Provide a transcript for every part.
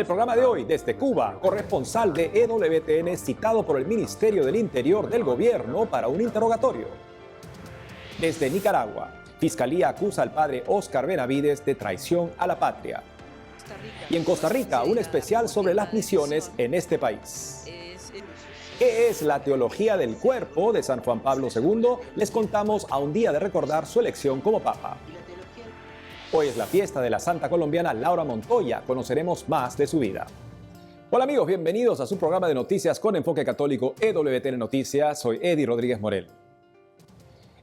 el programa de hoy, desde Cuba, corresponsal de EWTN citado por el Ministerio del Interior del Gobierno para un interrogatorio. Desde Nicaragua, Fiscalía acusa al padre Óscar Benavides de traición a la patria. Y en Costa Rica, un especial sobre las misiones en este país. ¿Qué es la teología del cuerpo de San Juan Pablo II? Les contamos a un día de recordar su elección como papa. Hoy es la fiesta de la santa colombiana Laura Montoya. Conoceremos más de su vida. Hola amigos, bienvenidos a su programa de noticias con enfoque católico EWTN Noticias. Soy Eddie Rodríguez Morel.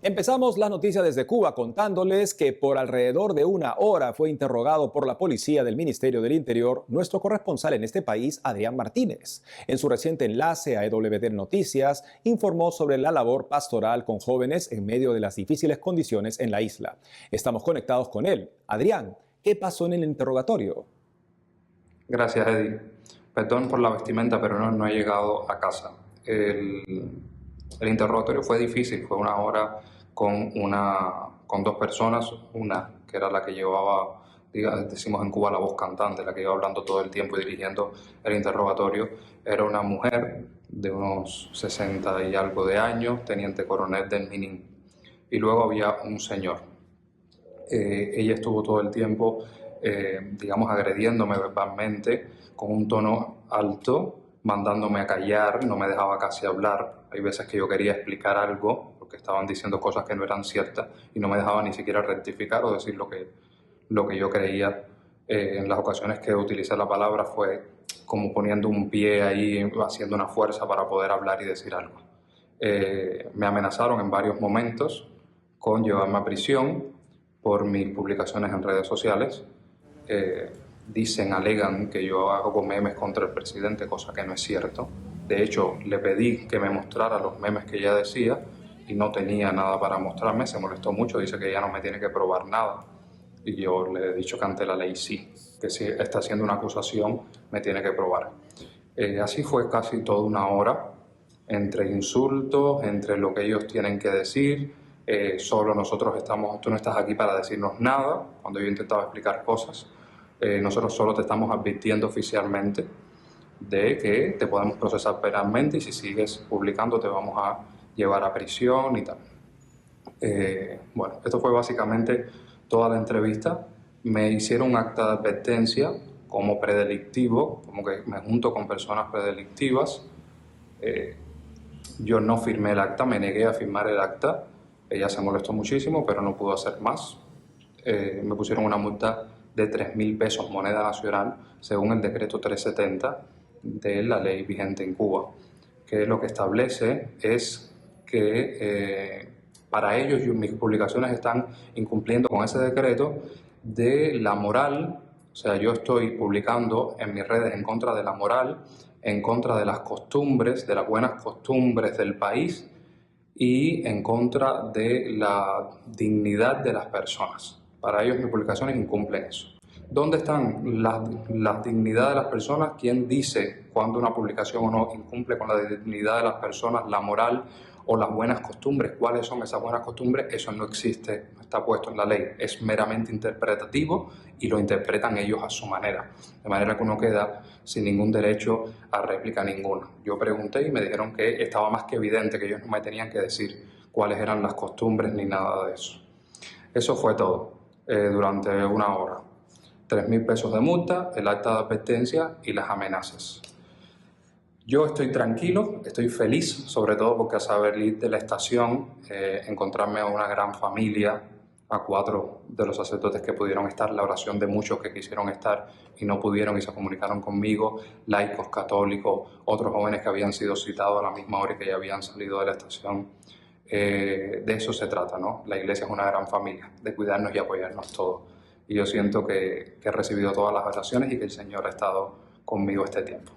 Empezamos las noticias desde Cuba contándoles que por alrededor de una hora fue interrogado por la policía del Ministerio del Interior nuestro corresponsal en este país, Adrián Martínez. En su reciente enlace a EWTN Noticias, informó sobre la labor pastoral con jóvenes en medio de las difíciles condiciones en la isla. Estamos conectados con él. Adrián, ¿qué pasó en el interrogatorio? Gracias, Eddie. Perdón por la vestimenta, pero no he llegado a casa. El interrogatorio fue difícil, fue una hora con dos personas, una que era la que llevaba, decimos en Cuba, la voz cantante, la que iba hablando todo el tiempo y dirigiendo el interrogatorio. Era una mujer de unos 60 y algo de años, teniente coronel del Minin. Y luego había un señor. Ella estuvo todo el tiempo, agrediéndome verbalmente con un tono alto, mandándome a callar, no me dejaba casi hablar. Hay veces que yo quería explicar algo, porque estaban diciendo cosas que no eran ciertas, y no me dejaba ni siquiera rectificar o decir lo que yo creía. En las ocasiones que utilicé la palabra fue como poniendo un pie ahí, haciendo una fuerza para poder hablar y decir algo. Me amenazaron en varios momentos con llevarme a prisión por mis publicaciones en redes sociales. Alegan que yo hago memes contra el presidente, cosa que no es cierto. De hecho, le pedí que me mostrara los memes que ella decía y no tenía nada para mostrarme. Se molestó mucho, dice que ella no me tiene que probar nada. Y yo le he dicho que ante la ley sí, que si está haciendo una acusación me tiene que probar. Así fue casi toda una hora, entre insultos, entre lo que ellos tienen que decir. Solo nosotros tú no estás aquí para decirnos nada, cuando yo intentaba explicar cosas. Nosotros solo te estamos advirtiendo oficialmente de que te podemos procesar penalmente y si sigues publicando te vamos a llevar a prisión y tal. Esto fue básicamente toda la entrevista. Me hicieron un acta de advertencia como predelictivo, como que me junto con personas predelictivas. Yo no firmé el acta, me negué a firmar el acta. Ella se molestó muchísimo, pero no pudo hacer más. Me pusieron una multa de 3.000 pesos moneda nacional, según el decreto 370 de la ley vigente en Cuba, que lo que establece es que para ellos mis publicaciones están incumpliendo con ese decreto de la moral. O sea, yo estoy publicando en mis redes en contra de la moral, en contra de las costumbres, de las buenas costumbres del país y en contra de la dignidad de las personas. Para ellos mis publicaciones incumplen eso. ¿Dónde están las dignidades de las personas? ¿Quién dice cuándo una publicación o no incumple con la dignidad de las personas, la moral o las buenas costumbres? ¿Cuáles son esas buenas costumbres? Eso no existe, no está puesto en la ley. Es meramente interpretativo y lo interpretan ellos a su manera. De manera que uno queda sin ningún derecho a réplica ninguno. Yo pregunté y me dijeron que estaba más que evidente que ellos no me tenían que decir cuáles eran las costumbres ni nada de eso. Eso fue todo durante una hora. 3.000 pesos de multa, el acta de advertencia y las amenazas. Yo estoy tranquilo, estoy feliz, sobre todo porque al salir de la estación, encontrarme a una gran familia, a 4 de los sacerdotes que pudieron estar, la oración de muchos que quisieron estar y no pudieron y se comunicaron conmigo, laicos, católicos, otros jóvenes que habían sido citados a la misma hora y que ya habían salido de la estación. De eso se trata, ¿no? La iglesia es una gran familia, de cuidarnos y apoyarnos todos. Y yo siento que he recibido todas las oraciones y que el Señor ha estado conmigo este tiempo.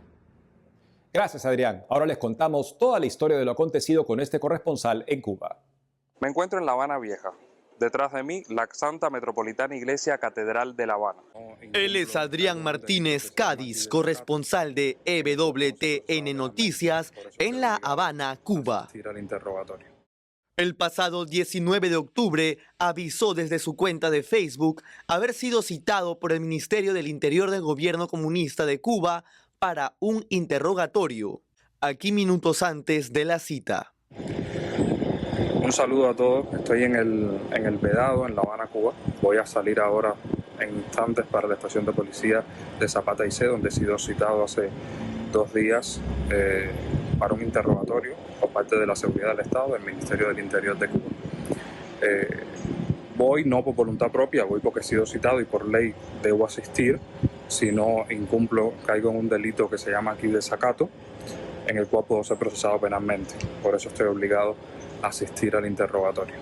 Gracias, Adrián. Ahora les contamos toda la historia de lo acontecido con este corresponsal en Cuba. Me encuentro en La Habana Vieja. Detrás de mí, la Santa Metropolitana Iglesia Catedral de La Habana. Él es Adrián Martínez Cádiz, corresponsal de EWTN Noticias en La Habana, Cuba. El pasado 19 de octubre avisó desde su cuenta de Facebook haber sido citado por el Ministerio del Interior del Gobierno Comunista de Cuba para un interrogatorio. Aquí minutos antes de la cita. Un saludo a todos. Estoy en el Vedado, en La Habana, Cuba. Voy a salir ahora en instantes para la estación de policía de Zapata y C, donde he sido citado hace 2 días para un interrogatorio por parte de la Seguridad del Estado del Ministerio del Interior de Cuba. Voy no por voluntad propia, voy porque he sido citado y por ley debo asistir. Si no incumplo, caigo en un delito que se llama aquí desacato, en el cual puedo ser procesado penalmente. Por eso estoy obligado a asistir al interrogatorio.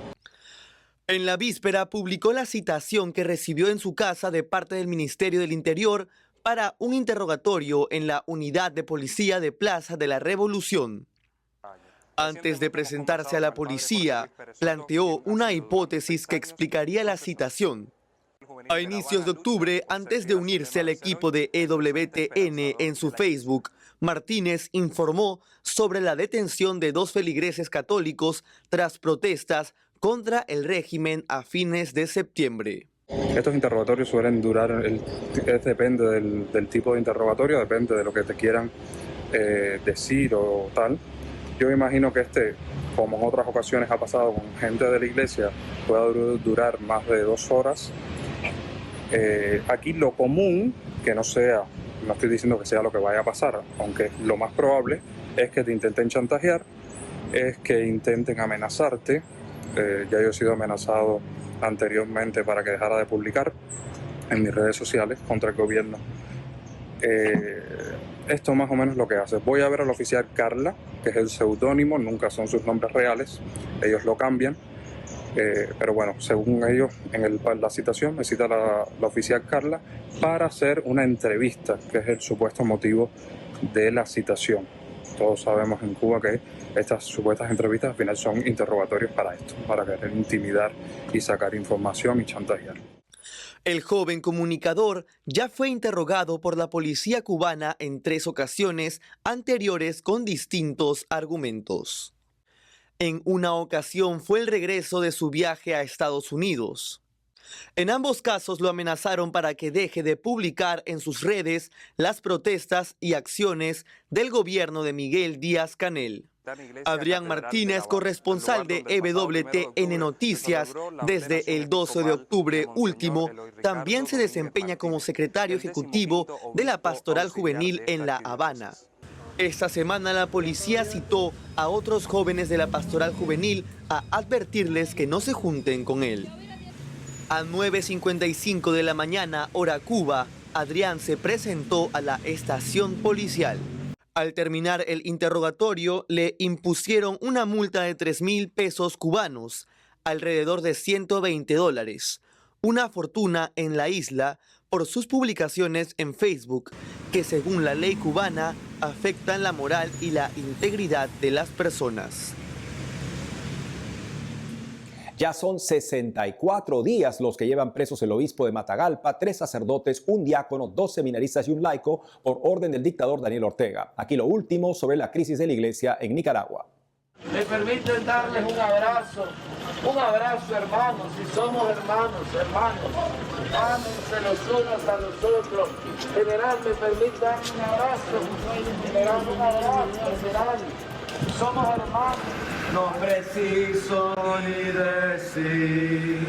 En la víspera publicó la citación que recibió en su casa de parte del Ministerio del Interior para un interrogatorio en la unidad de policía de Plaza de la Revolución. Antes de presentarse a la policía, planteó una hipótesis que explicaría la citación. A inicios de octubre, antes de unirse al equipo de EWTN en su Facebook, Martínez informó sobre la detención de 2 feligreses católicos tras protestas contra el régimen a fines de septiembre. Estos interrogatorios suelen durar, depende del tipo de interrogatorio, depende de lo que te quieran decir o tal. Yo me imagino que como en otras ocasiones ha pasado con gente de la iglesia, pueda durar más de 2 horas. Aquí lo común, que no estoy diciendo que sea lo que vaya a pasar, aunque lo más probable es que te intenten chantajear, es que intenten amenazarte. Ya yo he sido amenazado anteriormente para que dejara de publicar en mis redes sociales contra el gobierno. Esto más o menos lo que hace. Voy a ver al oficial Carla, que es el seudónimo, nunca son sus nombres reales, ellos lo cambian. Pero bueno, según ellos, en la citación me cita la oficial Carla para hacer una entrevista, que es el supuesto motivo de la citación. Todos sabemos en Cuba que estas supuestas entrevistas al final son interrogatorios para esto, para querer intimidar y sacar información y chantajear. El joven comunicador ya fue interrogado por la policía cubana en 3 ocasiones anteriores con distintos argumentos. En una ocasión fue el regreso de su viaje a Estados Unidos. En ambos casos lo amenazaron para que deje de publicar en sus redes las protestas y acciones del gobierno de Miguel Díaz-Canel. Adrián Martínez, corresponsal de EWTN Noticias, desde el 12 de octubre último, también se desempeña como secretario ejecutivo de la Pastoral Juvenil en La Habana. Esta semana la policía citó a otros jóvenes de la Pastoral Juvenil a advertirles que no se junten con él. A 9:55 de la mañana, hora Cuba, Adrián se presentó a la estación policial. Al terminar el interrogatorio, le impusieron una multa de 3,000 pesos cubanos, alrededor de $120, una fortuna en la isla por sus publicaciones en Facebook, que según la ley cubana afectan la moral y la integridad de las personas. Ya son 64 días los que llevan presos el obispo de Matagalpa, 3 sacerdotes, un diácono, 2 seminaristas y un laico por orden del dictador Daniel Ortega. Aquí lo último sobre la crisis de la iglesia en Nicaragua. Me permiten darles un abrazo hermanos, si somos hermanos, ámense los unos a los otros. General, me permite darle un abrazo, general, somos hermanos. No preciso ni decir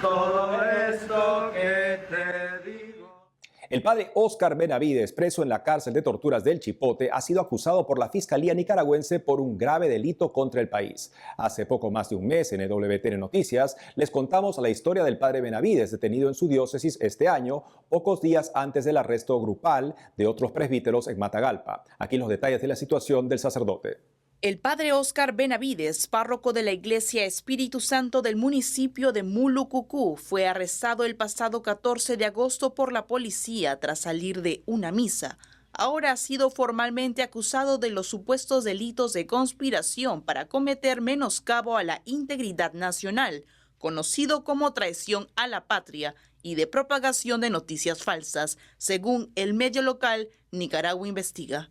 todo esto que te digo. El padre Óscar Benavides, preso en la cárcel de torturas del Chipote, ha sido acusado por la Fiscalía nicaragüense por un grave delito contra el país. Hace poco más de un mes en EWTN Noticias les contamos la historia del padre Benavides, detenido en su diócesis este año, pocos días antes del arresto grupal de otros presbíteros en Matagalpa. Aquí los detalles de la situación del sacerdote. El padre Óscar Benavides, párroco de la Iglesia Espíritu Santo del municipio de Mulucucú, fue arrestado el pasado 14 de agosto por la policía tras salir de una misa. Ahora ha sido formalmente acusado de los supuestos delitos de conspiración para cometer menoscabo a la integridad nacional, conocido como traición a la patria, y de propagación de noticias falsas, según el medio local Nicaragua Investiga.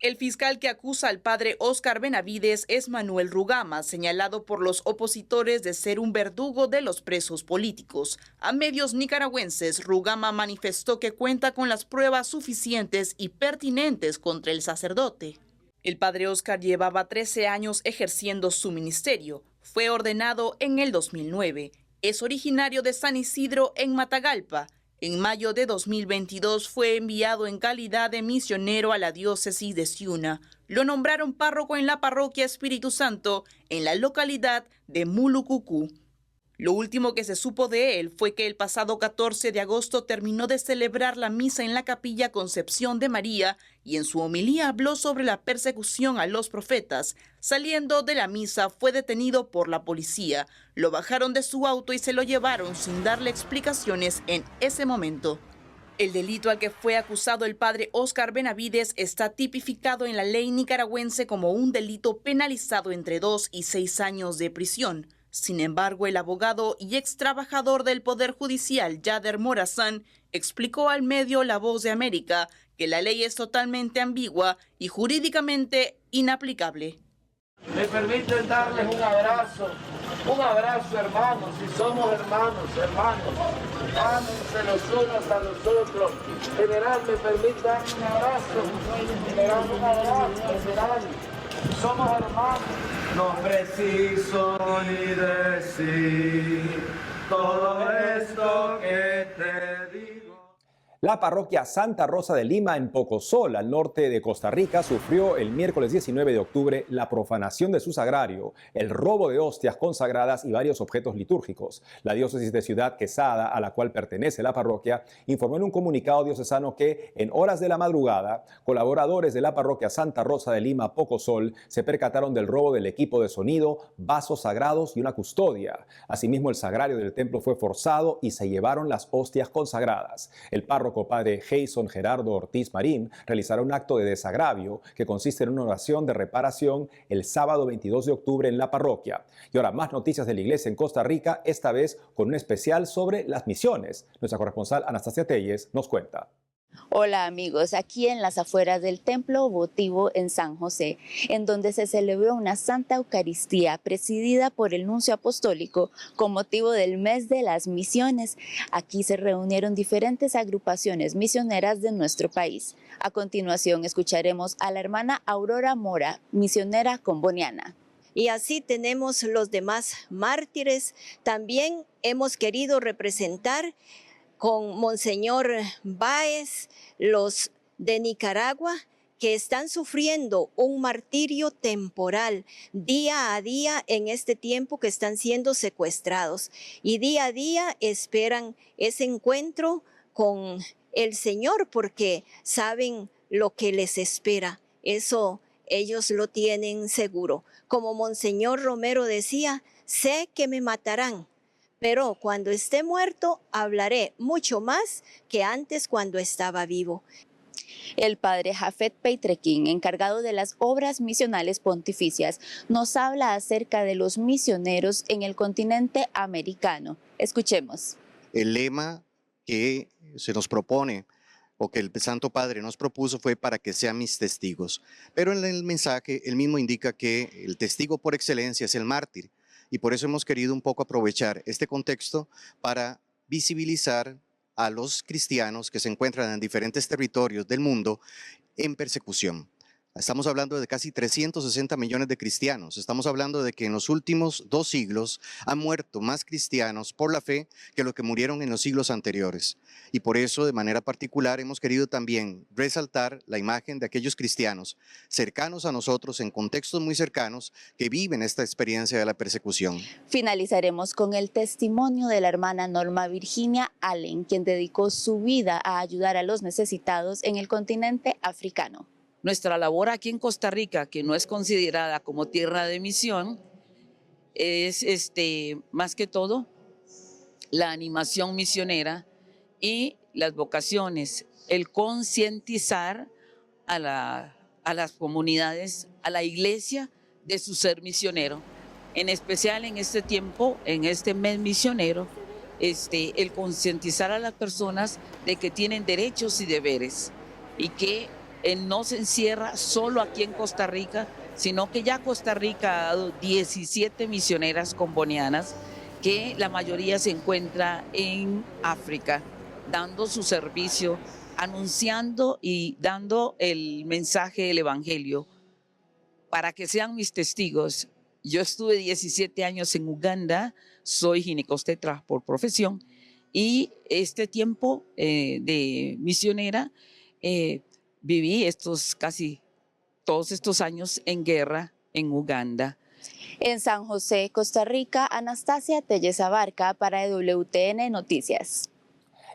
El fiscal que acusa al padre Óscar Benavides es Manuel Rugama, señalado por los opositores de ser un verdugo de los presos políticos. A medios nicaragüenses, Rugama manifestó que cuenta con las pruebas suficientes y pertinentes contra el sacerdote. El padre Óscar llevaba 13 años ejerciendo su ministerio. Fue ordenado en el 2009. Es originario de San Isidro, en Matagalpa. En mayo de 2022 fue enviado en calidad de misionero a la diócesis de Ciuna. Lo nombraron párroco en la parroquia Espíritu Santo, en la localidad de Mulucucú. Lo último que se supo de él fue que el pasado 14 de agosto terminó de celebrar la misa en la Capilla Concepción de María y en su homilía habló sobre la persecución a los profetas. Saliendo de la misa fue detenido por la policía. Lo bajaron de su auto y se lo llevaron sin darle explicaciones en ese momento. El delito al que fue acusado el padre Óscar Benavides está tipificado en la ley nicaragüense como un delito penalizado entre 2 y 6 años de prisión. Sin embargo, el abogado y ex trabajador del Poder Judicial, Yader Morazán, explicó al medio La Voz de América que la ley es totalmente ambigua y jurídicamente inaplicable. Me permiten darles un abrazo hermanos, si somos hermanos, ámense los unos a los otros. General, me permite darle un abrazo, general, somos hermanos. No preciso ni decir todo esto que te digo. La parroquia Santa Rosa de Lima en Pocosol, al norte de Costa Rica, sufrió el miércoles 19 de octubre la profanación de su sagrario, el robo de hostias consagradas y varios objetos litúrgicos. La diócesis de Ciudad Quesada, a la cual pertenece la parroquia, informó en un comunicado diocesano que, en horas de la madrugada, colaboradores de la parroquia Santa Rosa de Lima Pocosol se percataron del robo del equipo de sonido, vasos sagrados y una custodia. Asimismo, el sagrario del templo fue forzado y se llevaron las hostias consagradas. El párroco padre Jason Gerardo Ortiz Marín realizará un acto de desagravio que consiste en una oración de reparación el sábado 22 de octubre en la parroquia. Y ahora más noticias de la iglesia en Costa Rica, esta vez con un especial sobre las misiones. Nuestra corresponsal Anastasia Telles nos cuenta. Hola amigos, aquí en las afueras del templo votivo en San José, en donde se celebró una Santa Eucaristía presidida por el nuncio apostólico con motivo del mes de las misiones. Aquí se reunieron diferentes agrupaciones misioneras de nuestro país. A continuación escucharemos a la hermana Aurora Mora, misionera comboniana. Y así tenemos los demás mártires. También hemos querido representar con Monseñor Báez, los de Nicaragua, que están sufriendo un martirio temporal día a día en este tiempo que están siendo secuestrados. Y día a día esperan ese encuentro con el Señor porque saben lo que les espera. Eso ellos lo tienen seguro. Como Monseñor Romero decía, sé que me matarán, pero cuando esté muerto hablaré mucho más que antes cuando estaba vivo. El padre Jafet Peitrequín, encargado de las obras misionales pontificias, nos habla acerca de los misioneros en el continente americano. Escuchemos. El lema que se nos propone o que el Santo Padre nos propuso fue para que sean mis testigos. Pero en el mensaje él mismo indica que el testigo por excelencia es el mártir. Y por eso hemos querido un poco aprovechar este contexto para visibilizar a los cristianos que se encuentran en diferentes territorios del mundo en persecución. Estamos hablando de casi 360 millones de cristianos. Estamos hablando de que en los últimos 2 siglos han muerto más cristianos por la fe que los que murieron en los siglos anteriores. Y por eso, de manera particular, hemos querido también resaltar la imagen de aquellos cristianos cercanos a nosotros, en contextos muy cercanos, que viven esta experiencia de la persecución. Finalizaremos con el testimonio de la hermana Norma Virginia Allen, quien dedicó su vida a ayudar a los necesitados en el continente africano. Nuestra labor aquí en Costa Rica, que no es considerada como tierra de misión, es más que todo la animación misionera y las vocaciones, el concientizar a las comunidades, a la iglesia de su ser misionero. En especial en este tiempo, en este mes misionero, el concientizar a las personas de que tienen derechos y deberes y que no se encierra solo aquí en Costa Rica, sino que ya Costa Rica ha dado 17 misioneras combonianas, que la mayoría se encuentra en África, dando su servicio, anunciando y dando el mensaje del Evangelio para que sean mis testigos. Yo estuve 17 años en Uganda, soy ginecobstetra por profesión, y este tiempo de misionera viví casi todos estos años en guerra en Uganda. En San José, Costa Rica, Anastasia Telles Abarca para WTN Noticias.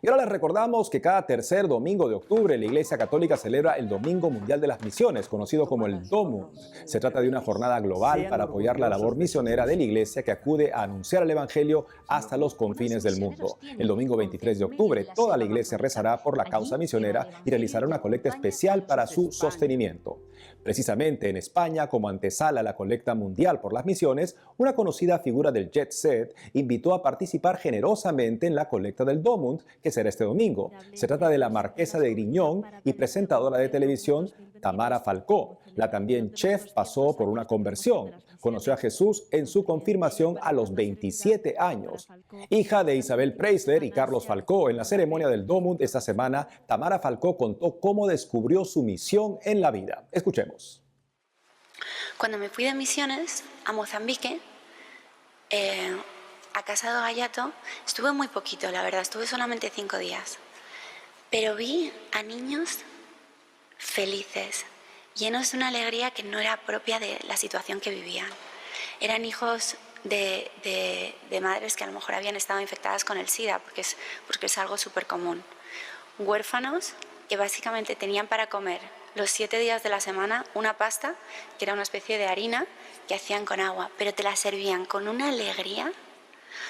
Y ahora les recordamos que cada tercer domingo de octubre la Iglesia Católica celebra el Domingo Mundial de las Misiones, conocido como el DOMUND. Se trata de una jornada global para apoyar la labor misionera de la Iglesia que acude a anunciar el Evangelio hasta los confines del mundo. El domingo 23 de octubre, toda la Iglesia rezará por la causa misionera y realizará una colecta especial para su sostenimiento. Precisamente en España, como antesala a la colecta mundial por las misiones, una conocida figura del Jet Set invitó a participar generosamente en la colecta del DOMUND, que será este domingo. Se trata de la marquesa de Griñón y presentadora de televisión Tamara Falcó. La también chef pasó por una conversión. Conoció a Jesús en su confirmación a los 27 años. Hija de Isabel Preisler y Carlos Falcó, en la ceremonia del DOMUND esta semana, Tamara Falcó contó cómo descubrió su misión en la vida. Escuchemos. Cuando me fui de misiones a Mozambique, a Casa do Gaiato, estuve muy poquito, la verdad, estuve solamente 5 días. Pero vi a niños felices, llenos de una alegría que no era propia de la situación que vivían. Eran hijos de madres que a lo mejor habían estado infectadas con el SIDA, porque es algo súper común. Huérfanos que básicamente tenían para comer los 7 días de la semana una pasta, que era una especie de harina, que hacían con agua, pero te la servían con una alegría.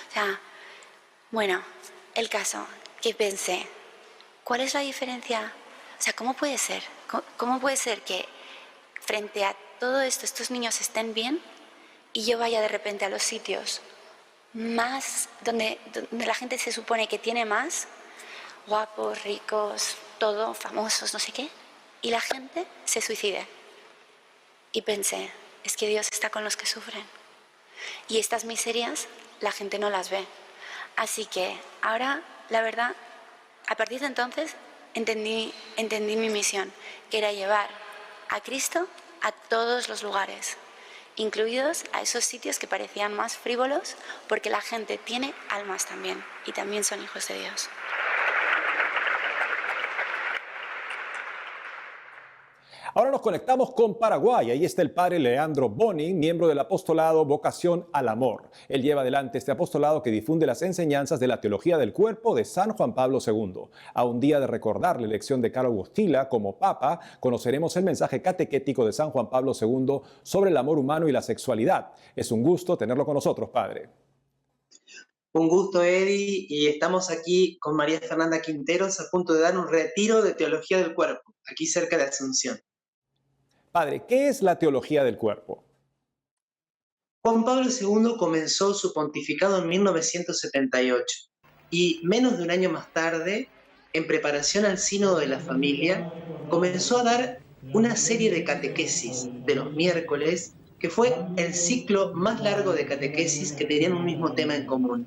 O sea, bueno, el caso que pensé, ¿cuál es la diferencia? O sea, ¿cómo puede ser? ¿Cómo puede ser que frente a todo esto estos niños estén bien y yo vaya de repente a los sitios más donde la gente se supone que tiene más, guapos, ricos, todo, famosos, no sé qué, y la gente se suicide? Y pensé, es que Dios está con los que sufren. Y estas miserias la gente no las ve. Así que ahora, la verdad, a partir de entonces entendí mi misión, que era llevar a Cristo a todos los lugares, incluidos a esos sitios que parecían más frívolos, porque la gente tiene almas también, y también son hijos de Dios. Ahora nos conectamos con Paraguay. Ahí está el padre Leandro Bonin, miembro del apostolado Vocación al Amor. Él lleva adelante este apostolado que difunde las enseñanzas de la teología del cuerpo de San Juan Pablo II. A un día de recordar la elección de Karol Wojtyła como papa, conoceremos el mensaje catequético de San Juan Pablo II sobre el amor humano y la sexualidad. Es un gusto tenerlo con nosotros, padre. Un gusto, Eddie, y estamos aquí con María Fernanda Quinteros a punto de dar un retiro de teología del cuerpo, aquí cerca de Asunción. Padre, ¿qué es la teología del cuerpo? Juan Pablo II comenzó su pontificado en 1978 y menos de un año más tarde, en preparación al Sínodo de la Familia, comenzó a dar una serie de catequesis de los miércoles, que fue el ciclo más largo de catequesis que tenían un mismo tema en común.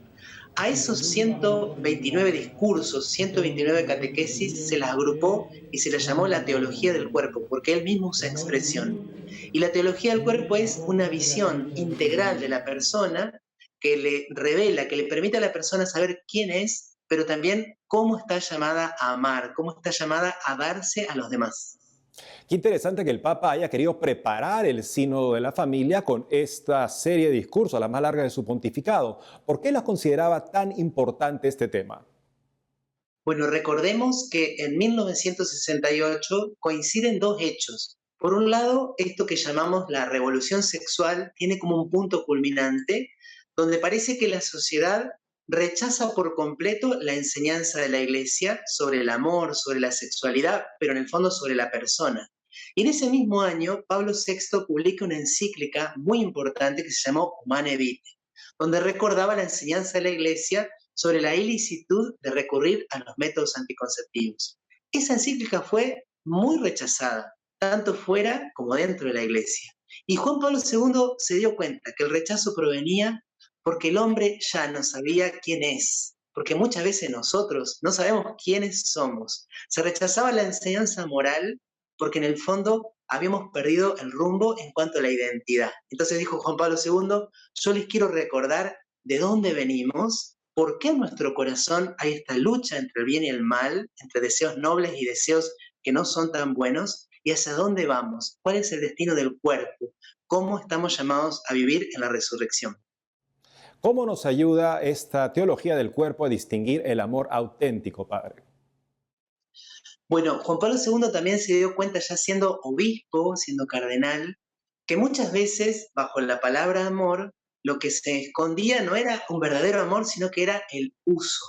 A esos 129 discursos, 129 catequesis, se las agrupó y se las llamó la teología del cuerpo, porque él mismo usa expresión. Y la teología del cuerpo es una visión integral de la persona que le revela, que le permite a la persona saber quién es, pero también cómo está llamada a amar, cómo está llamada a darse a los demás. Qué interesante que el Papa haya querido preparar el Sínodo de la Familia con esta serie de discursos, la más larga de su pontificado. ¿Por qué la consideraba tan importante este tema? Bueno, recordemos que en 1968 coinciden dos hechos. Por un lado, esto que llamamos la revolución sexual tiene como un punto culminante, donde parece que la sociedad rechaza por completo la enseñanza de la Iglesia sobre el amor, sobre la sexualidad, pero en el fondo sobre la persona. Y en ese mismo año, Pablo VI publica una encíclica muy importante que se llamó Humane Vitae, donde recordaba la enseñanza de la Iglesia sobre la ilicitud de recurrir a los métodos anticonceptivos. Esa encíclica fue muy rechazada, tanto fuera como dentro de la iglesia. Y Juan Pablo II se dio cuenta que el rechazo provenía porque el hombre ya no sabía quién es, porque muchas veces nosotros no sabemos quiénes somos. Se rechazaba la enseñanza moral porque en el fondo habíamos perdido el rumbo en cuanto a la identidad. Entonces dijo Juan Pablo II, yo les quiero recordar de dónde venimos, por qué en nuestro corazón hay esta lucha entre el bien y el mal, entre deseos nobles y deseos que no son tan buenos, y hacia dónde vamos, cuál es el destino del cuerpo, cómo estamos llamados a vivir en la resurrección. ¿Cómo nos ayuda esta teología del cuerpo a distinguir el amor auténtico, padre? Bueno, Juan Pablo II también se dio cuenta, ya siendo obispo, siendo cardenal, que muchas veces bajo la palabra amor lo que se escondía no era un verdadero amor, sino que era el uso.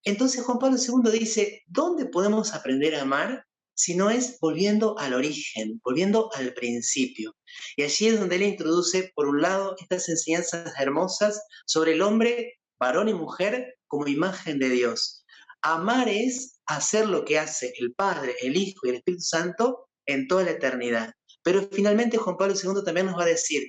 Entonces Juan Pablo II dice, ¿dónde podemos aprender a amar si no es volviendo al origen, volviendo al principio? Y allí es donde él introduce, por un lado, estas enseñanzas hermosas sobre el hombre, varón y mujer, como imagen de Dios. Amar es hacer lo que hace el Padre, el Hijo y el Espíritu Santo en toda la eternidad. Pero finalmente Juan Pablo II también nos va a decir,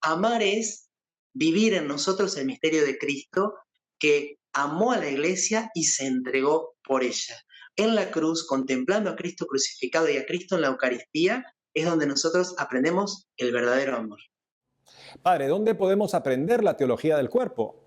amar es vivir en nosotros el misterio de Cristo, que amó a la iglesia y se entregó por ella. En la cruz, contemplando a Cristo crucificado y a Cristo en la Eucaristía, es donde nosotros aprendemos el verdadero amor. Padre, ¿dónde podemos aprender la teología del cuerpo?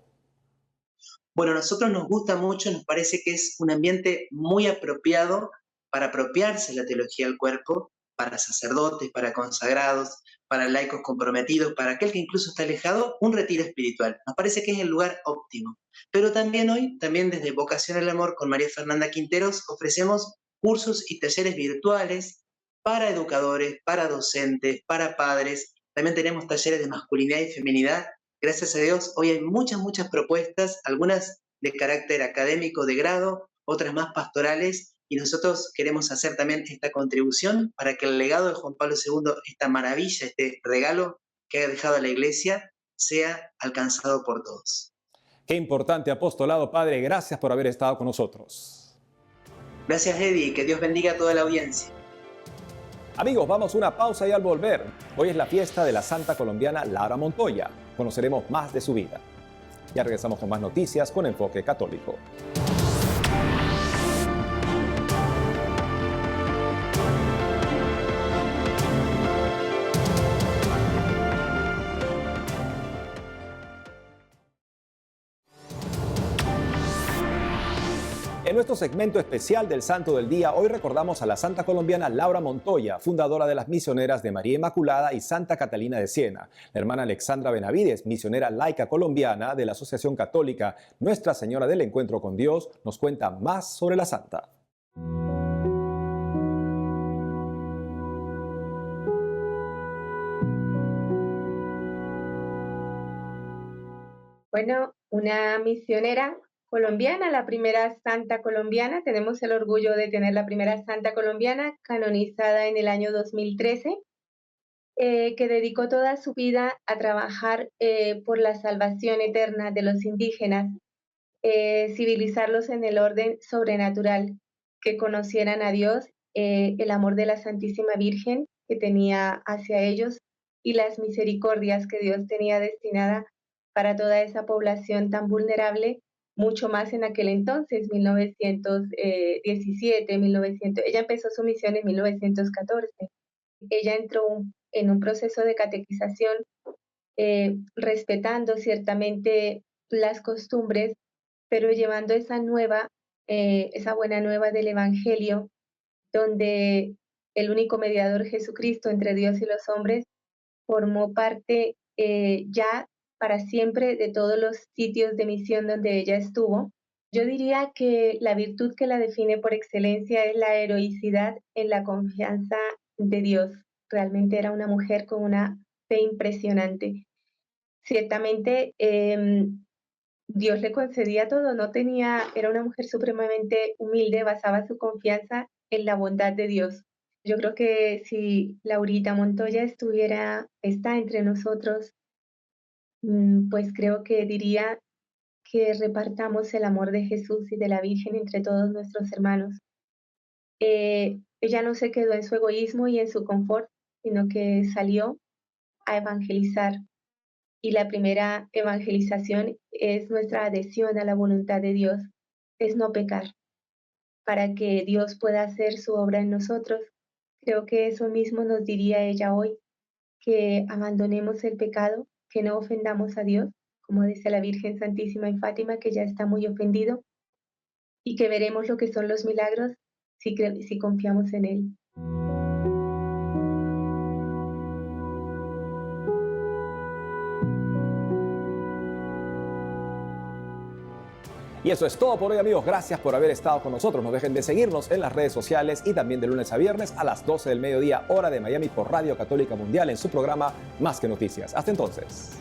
Bueno, a nosotros nos gusta mucho, nos parece que es un ambiente muy apropiado para apropiarse la teología del cuerpo, para sacerdotes, para consagrados, para laicos comprometidos, para aquel que incluso está alejado, un retiro espiritual. Nos parece que es el lugar óptimo. Pero también hoy, también desde Vocación al Amor con María Fernanda Quinteros, ofrecemos cursos y talleres virtuales para educadores, para docentes, para padres. También tenemos talleres de masculinidad y feminidad. Gracias a Dios, hoy hay muchas propuestas, algunas de carácter académico de grado, otras más pastorales, y nosotros queremos hacer también esta contribución para que el legado de Juan Pablo II, esta maravilla, este regalo que ha dejado a la Iglesia, sea alcanzado por todos. Qué importante apostolado, padre. Gracias por haber estado con nosotros. Gracias, Eddie. Que Dios bendiga a toda la audiencia. Amigos, vamos a una pausa y al volver. Hoy es la fiesta de la santa colombiana Laura Montoya. Conoceremos más de su vida. Ya regresamos con más noticias con Enfoque Católico. En nuestro segmento especial del Santo del Día, hoy recordamos a la santa colombiana Laura Montoya, fundadora de las misioneras de María Inmaculada y Santa Catalina de Siena. La hermana Alexandra Benavides, misionera laica colombiana de la Asociación Católica Nuestra Señora del Encuentro con Dios, nos cuenta más sobre la santa. Bueno, una misionera colombiana, la primera santa colombiana. Tenemos el orgullo de tener la primera santa colombiana canonizada en el año 2013, que dedicó toda su vida a trabajar por la salvación eterna de los indígenas, civilizarlos en el orden sobrenatural, que conocieran a Dios, el amor de la Santísima Virgen que tenía hacia ellos y las misericordias que Dios tenía destinada para toda esa población tan vulnerable, mucho más en aquel entonces, 1917, 1900. Ella empezó su misión en 1914. Ella entró en un proceso de catequización, respetando ciertamente las costumbres, pero llevando esa buena nueva del Evangelio, donde el único mediador, Jesucristo, entre Dios y los hombres, formó parte ya para siempre de todos los sitios de misión donde ella estuvo. Yo diría que la virtud que la define por excelencia es la heroicidad en la confianza de Dios. Realmente era una mujer con una fe impresionante. Ciertamente Dios le concedía todo, era una mujer supremamente humilde, basaba su confianza en la bondad de Dios. Yo creo que si Laurita Montoya está entre nosotros, pues creo que diría que repartamos el amor de Jesús y de la Virgen entre todos nuestros hermanos. Ella no se quedó en su egoísmo y en su confort, sino que salió a evangelizar. Y la primera evangelización es nuestra adhesión a la voluntad de Dios, es no pecar, para que Dios pueda hacer su obra en nosotros. Creo que eso mismo nos diría ella hoy, que abandonemos el pecado, que no ofendamos a Dios, como dice la Virgen Santísima en Fátima, que ya está muy ofendido, y que veremos lo que son los milagros si confiamos en Él. Y eso es todo por hoy, amigos. Gracias por haber estado con nosotros. No dejen de seguirnos en las redes sociales y también de lunes a viernes a las 12 del mediodía, hora de Miami, por Radio Católica Mundial en su programa Más que Noticias. Hasta entonces.